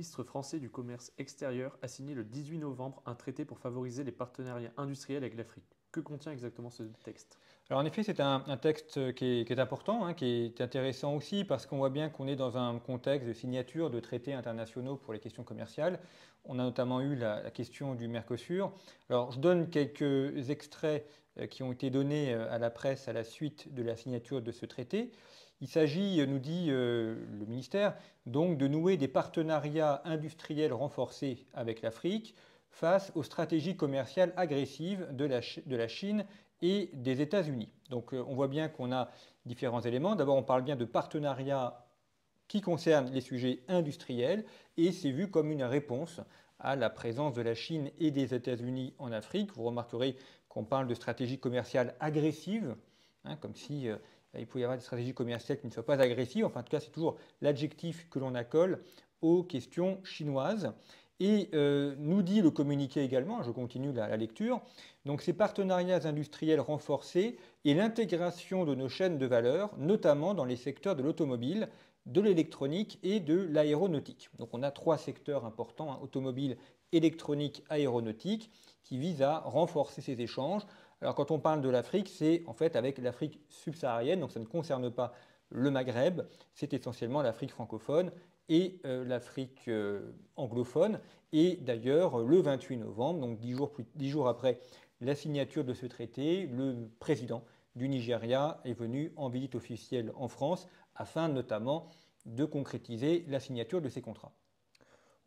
ministre français du Commerce extérieur a signé le 18 novembre un traité pour favoriser les partenariats industriels avec l'Afrique. Que contient exactement ce texte? Alors en effet, c'est un texte qui est important, hein, qui est intéressant aussi parce qu'on voit bien qu'on est dans un contexte de signature de traités internationaux pour les questions commerciales. On a notamment eu la question du Mercosur. Alors je donne quelques extraits qui ont été donnés à la presse à la suite de la signature de ce traité. Il s'agit, nous dit le ministère, donc de nouer des partenariats industriels renforcés avec l'Afrique face aux stratégies commerciales agressives de la Chine et des États-Unis. Donc on voit bien qu'on a différents éléments. D'abord, on parle bien de partenariats qui concernent les sujets industriels et c'est vu comme une réponse à la présence de la Chine et des États-Unis en Afrique. Vous remarquerez qu'on parle de stratégies commerciales agressives, hein, comme si il pouvait y avoir des stratégies commerciales qui ne soient pas agressives. Enfin, en tout cas, c'est toujours l'adjectif que l'on accole aux questions chinoises. Et nous dit le communiqué également, je continue la lecture, donc ces partenariats industriels renforcés et l'intégration de nos chaînes de valeur, notamment dans les secteurs de l'automobile, de l'électronique et de l'aéronautique. Donc on a trois secteurs importants, hein, automobile, électronique, aéronautique, qui visent à renforcer ces échanges. Alors quand on parle de l'Afrique, c'est en fait avec l'Afrique subsaharienne, donc ça ne concerne pas le Maghreb, c'est essentiellement l'Afrique francophone et l'Afrique anglophone. Et d'ailleurs, le 28 novembre, donc 10 jours après la signature de ce traité, le président du Nigeria est venu en visite officielle en France afin notamment de concrétiser la signature de ces contrats.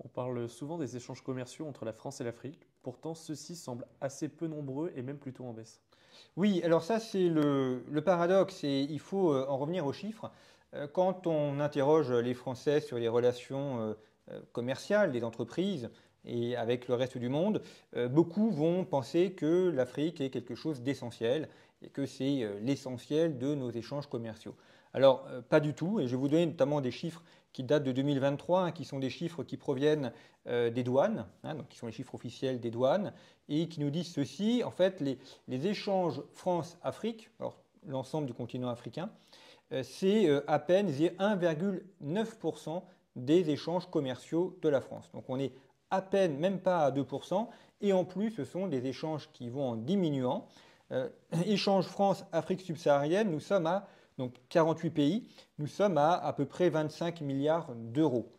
On parle souvent des échanges commerciaux entre la France et l'Afrique. Pourtant, ceux-ci semblent assez peu nombreux et même plutôt en baisse. Oui, alors ça c'est le paradoxe et il faut en revenir aux chiffres. Quand on interroge les Français sur les relations commerciales des entreprises et avec le reste du monde, beaucoup vont penser que l'Afrique est quelque chose d'essentiel et que c'est l'essentiel de nos échanges commerciaux. Alors, pas du tout, et je vais vous donner notamment des chiffres qui datent de 2023, hein, qui sont des chiffres qui proviennent des douanes, hein, donc qui sont les chiffres officiels des douanes, et qui nous disent ceci, en fait, les échanges France-Afrique, alors l'ensemble du continent africain, c'est à peine 1,9% des échanges commerciaux de la France. Donc on est à peine, même pas à 2%, et en plus ce sont des échanges qui vont en diminuant. Échange France-Afrique subsaharienne, nous sommes à donc 48 pays, nous sommes à peu près 25 milliards d'euros.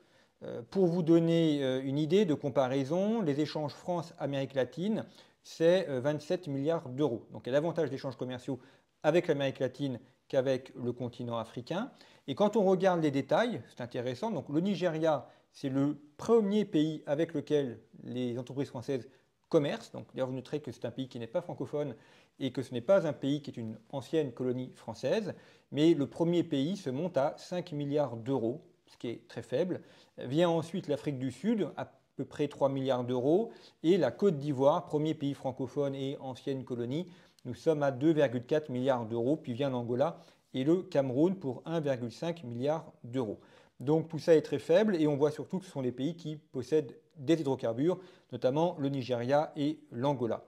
Pour vous donner une idée de comparaison, les échanges France-Amérique latine, c'est 27 milliards d'euros. Donc il y a davantage d'échanges commerciaux avec l'Amérique latine qu'avec le continent africain. Et quand on regarde les détails, c'est intéressant, donc le Nigeria, c'est le premier pays avec lequel les entreprises françaises commercent. Donc d'ailleurs, vous noterez que c'est un pays qui n'est pas francophone et que ce n'est pas un pays qui est une ancienne colonie française, mais le premier pays se monte à 5 milliards d'euros, ce qui est très faible. Vient ensuite l'Afrique du Sud, à peu près 3 milliards d'euros, et la Côte d'Ivoire, premier pays francophone et ancienne colonie, nous sommes à 2,4 milliards d'euros, puis vient l'Angola et le Cameroun pour 1,5 milliard d'euros. Donc tout ça est très faible et on voit surtout que ce sont les pays qui possèdent des hydrocarbures, notamment le Nigeria et l'Angola.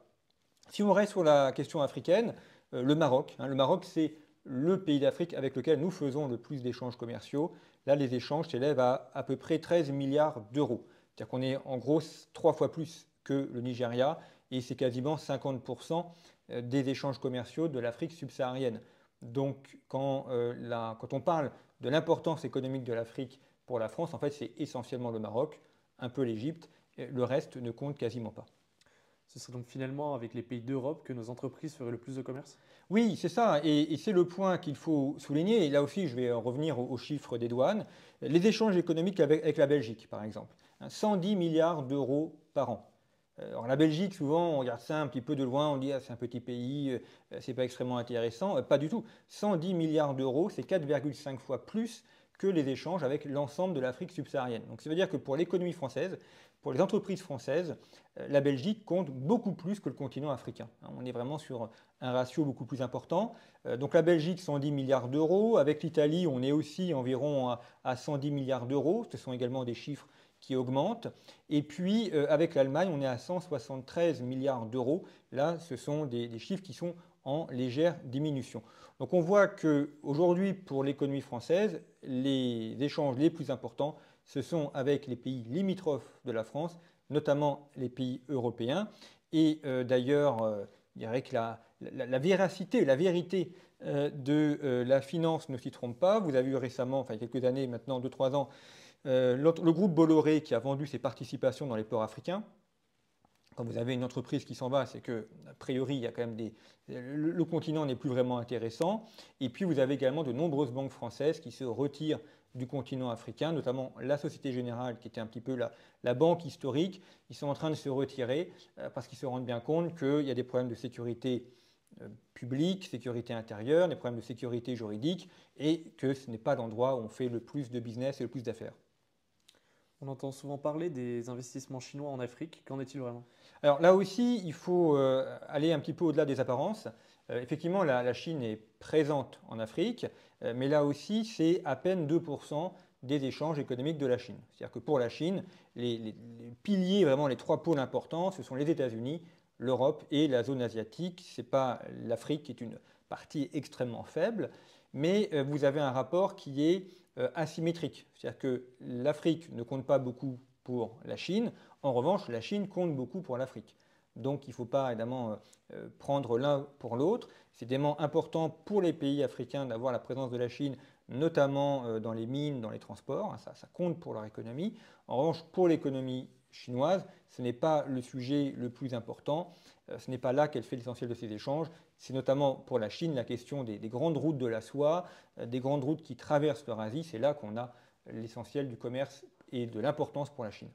Si on reste sur la question africaine, le Maroc. Le Maroc, c'est le pays d'Afrique avec lequel nous faisons le plus d'échanges commerciaux. Là, les échanges s'élèvent à peu près 13 milliards d'euros. C'est-à-dire qu'on est en gros 3 fois plus que le Nigeria et c'est quasiment 50% des échanges commerciaux de l'Afrique subsaharienne. Donc quand on parle de l'importance économique de l'Afrique pour la France, en fait c'est essentiellement le Maroc, un peu l'Égypte, le reste ne compte quasiment pas. Ce serait donc finalement avec les pays d'Europe que nos entreprises feraient le plus de commerce? Oui, c'est ça, et c'est le point qu'il faut souligner, et là aussi je vais revenir aux chiffres des douanes. Les échanges économiques avec la Belgique, par exemple, 110 milliards d'euros par an. Alors la Belgique, souvent, on regarde ça un petit peu de loin, on dit ah, c'est un petit pays, c'est pas extrêmement intéressant. Pas du tout. 110 milliards d'euros, c'est 4,5 fois plus que les échanges avec l'ensemble de l'Afrique subsaharienne. Donc ça veut dire que pour l'économie française, pour les entreprises françaises, la Belgique compte beaucoup plus que le continent africain. On est vraiment sur un ratio beaucoup plus important. Donc la Belgique, 110 milliards d'euros. Avec l'Italie, on est aussi environ à 110 milliards d'euros. Ce sont également des chiffres qui augmentent. Et puis avec l'Allemagne, on est à 173 milliards d'euros. Là, ce sont des chiffres qui sont en légère diminution. Donc on voit qu'aujourd'hui, pour l'économie française, les échanges les plus importants, ce sont avec les pays limitrophes de la France, notamment les pays européens. Et d'ailleurs, je dirais que la véracité, la vérité de la finance ne s'y trompe pas. Vous avez eu récemment, enfin il y a quelques années maintenant, 2-3 ans, le groupe Bolloré qui a vendu ses participations dans les ports africains. Quand vous avez une entreprise qui s'en va, c'est que, a priori, il y a quand même le continent n'est plus vraiment intéressant. Et puis, vous avez également de nombreuses banques françaises qui se retirent du continent africain, notamment la Société Générale, qui était un petit peu la banque historique. Ils sont en train de se retirer parce qu'ils se rendent bien compte qu'il y a des problèmes de sécurité publique, sécurité intérieure, des problèmes de sécurité juridique, et que ce n'est pas l'endroit où on fait le plus de business et le plus d'affaires. On entend souvent parler des investissements chinois en Afrique. Qu'en est-il vraiment? Alors là aussi, il faut aller un petit peu au-delà des apparences. Effectivement, la Chine est présente en Afrique, mais là aussi, c'est à peine 2% des échanges économiques de la Chine. C'est-à-dire que pour la Chine, les piliers, vraiment les 3 pôles importants, ce sont les États-Unis, l'Europe et la zone asiatique. Ce n'est pas l'Afrique qui est une partie extrêmement faible, mais vous avez un rapport qui est asymétrique. C'est-à-dire que l'Afrique ne compte pas beaucoup pour la Chine. En revanche, la Chine compte beaucoup pour l'Afrique. Donc il ne faut pas évidemment prendre l'un pour l'autre. C'est évidemment important pour les pays africains d'avoir la présence de la Chine, notamment dans les mines, dans les transports. Ça compte pour leur économie. En revanche, pour l'économie chinoise, ce n'est pas le sujet le plus important. Ce n'est pas là qu'elle fait l'essentiel de ces échanges. C'est notamment pour la Chine la question des grandes routes de la soie, des grandes routes qui traversent l'Eurasie. C'est là qu'on a l'essentiel du commerce et de l'importance pour la Chine.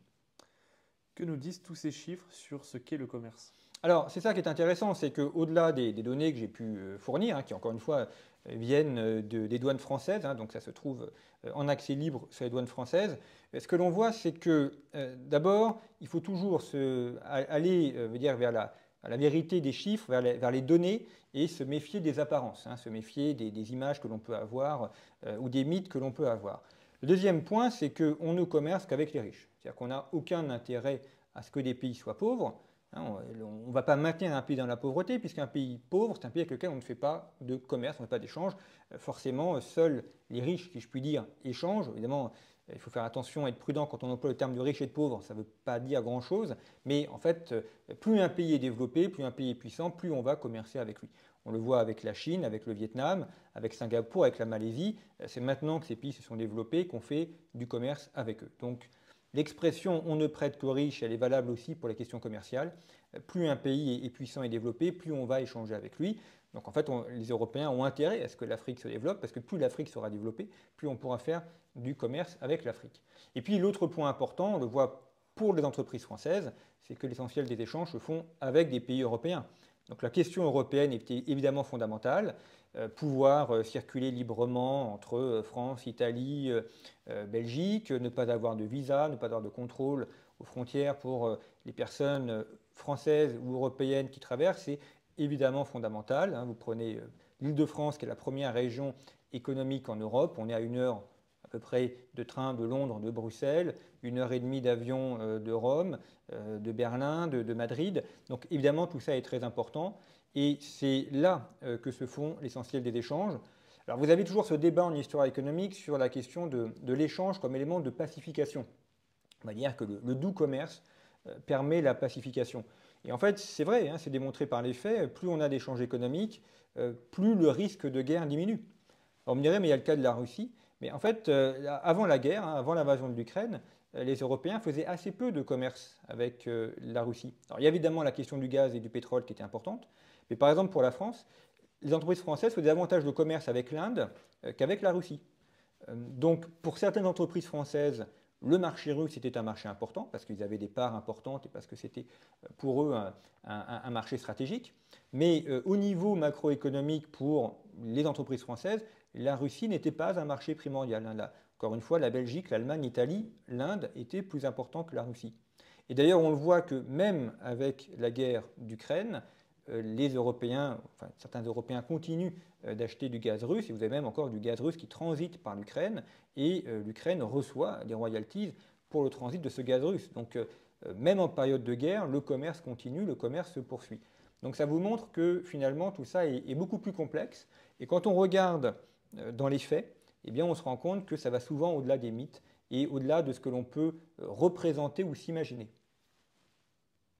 Que nous disent tous ces chiffres sur ce qu'est le commerce? Alors, c'est ça qui est intéressant, c'est qu'au-delà des données que j'ai pu fournir, qui encore une fois viennent des douanes françaises, donc ça se trouve en accès libre sur les douanes françaises, ce que l'on voit, c'est que d'abord, il faut toujours aller vers la vérité des chiffres, vers les données et se méfier des apparences, se méfier des images que l'on peut avoir ou des mythes que l'on peut avoir. Le deuxième point, c'est qu'on ne commerce qu'avec les riches. C'est-à-dire qu'on n'a aucun intérêt à ce que des pays soient pauvres. On ne va pas maintenir un pays dans la pauvreté, puisqu'un pays pauvre, c'est un pays avec lequel on ne fait pas de commerce, on ne fait pas d'échange. Forcément, seuls les riches, si je puis dire, échangent. Évidemment, il faut faire attention, être prudent quand on emploie le terme de riche et de pauvre, ça ne veut pas dire grand-chose. Mais en fait, plus un pays est développé, plus un pays est puissant, plus on va commercer avec lui. On le voit avec la Chine, avec le Vietnam, avec Singapour, avec la Malaisie. C'est maintenant que ces pays se sont développés qu'on fait du commerce avec eux. Donc, l'expression « on ne prête qu'aux riches », elle est valable aussi pour les questions commerciales. Plus un pays est puissant et développé, plus on va échanger avec lui. Donc en fait, les Européens ont intérêt à ce que l'Afrique se développe, parce que plus l'Afrique sera développée, plus on pourra faire du commerce avec l'Afrique. Et puis l'autre point important, on le voit pour les entreprises françaises, c'est que l'essentiel des échanges se font avec des pays européens. Donc la question européenne est évidemment fondamentale. Pouvoir circuler librement entre France, Italie, Belgique, ne pas avoir de visa, ne pas avoir de contrôle aux frontières pour les personnes françaises ou européennes qui traversent, c'est évidemment fondamental. Vous prenez l'Île-de-France, qui est la première région économique en Europe. On est à 1 heure à peu près de train de Londres, de Bruxelles, 1 heure et demie d'avion de Rome, de Berlin, de Madrid. Donc évidemment, tout ça est très important. Et c'est là que se font l'essentiel des échanges. Alors vous avez toujours ce débat en histoire économique sur la question de l'échange comme élément de pacification. On va dire que le doux commerce permet la pacification. Et en fait, c'est vrai, c'est démontré par les faits, plus on a d'échanges économiques, plus le risque de guerre diminue. Alors, on me dirait, mais il y a le cas de la Russie. Mais en fait, avant la guerre, avant l'invasion de l'Ukraine, les Européens faisaient assez peu de commerce avec la Russie. Alors, il y a évidemment la question du gaz et du pétrole qui était importante. Mais par exemple, pour la France, les entreprises françaises faisaient davantage de commerce avec l'Inde qu'avec la Russie. Donc, pour certaines entreprises françaises, le marché russe était un marché important parce qu'ils avaient des parts importantes et parce que c'était pour eux un marché stratégique. Mais au niveau macroéconomique pour les entreprises françaises, la Russie n'était pas un marché primordial. Encore une fois, la Belgique, l'Allemagne, l'Italie, l'Inde étaient plus importants que la Russie. Et d'ailleurs, on le voit que même avec la guerre d'Ukraine, les Européens, enfin certains Européens continuent d'acheter du gaz russe, et vous avez même encore du gaz russe qui transite par l'Ukraine, et l'Ukraine reçoit des royalties pour le transit de ce gaz russe. Donc même en période de guerre, le commerce continue, le commerce se poursuit. Donc ça vous montre que finalement tout ça est beaucoup plus complexe, et quand on regarde dans les faits, eh bien, on se rend compte que ça va souvent au-delà des mythes et au-delà de ce que l'on peut représenter ou s'imaginer.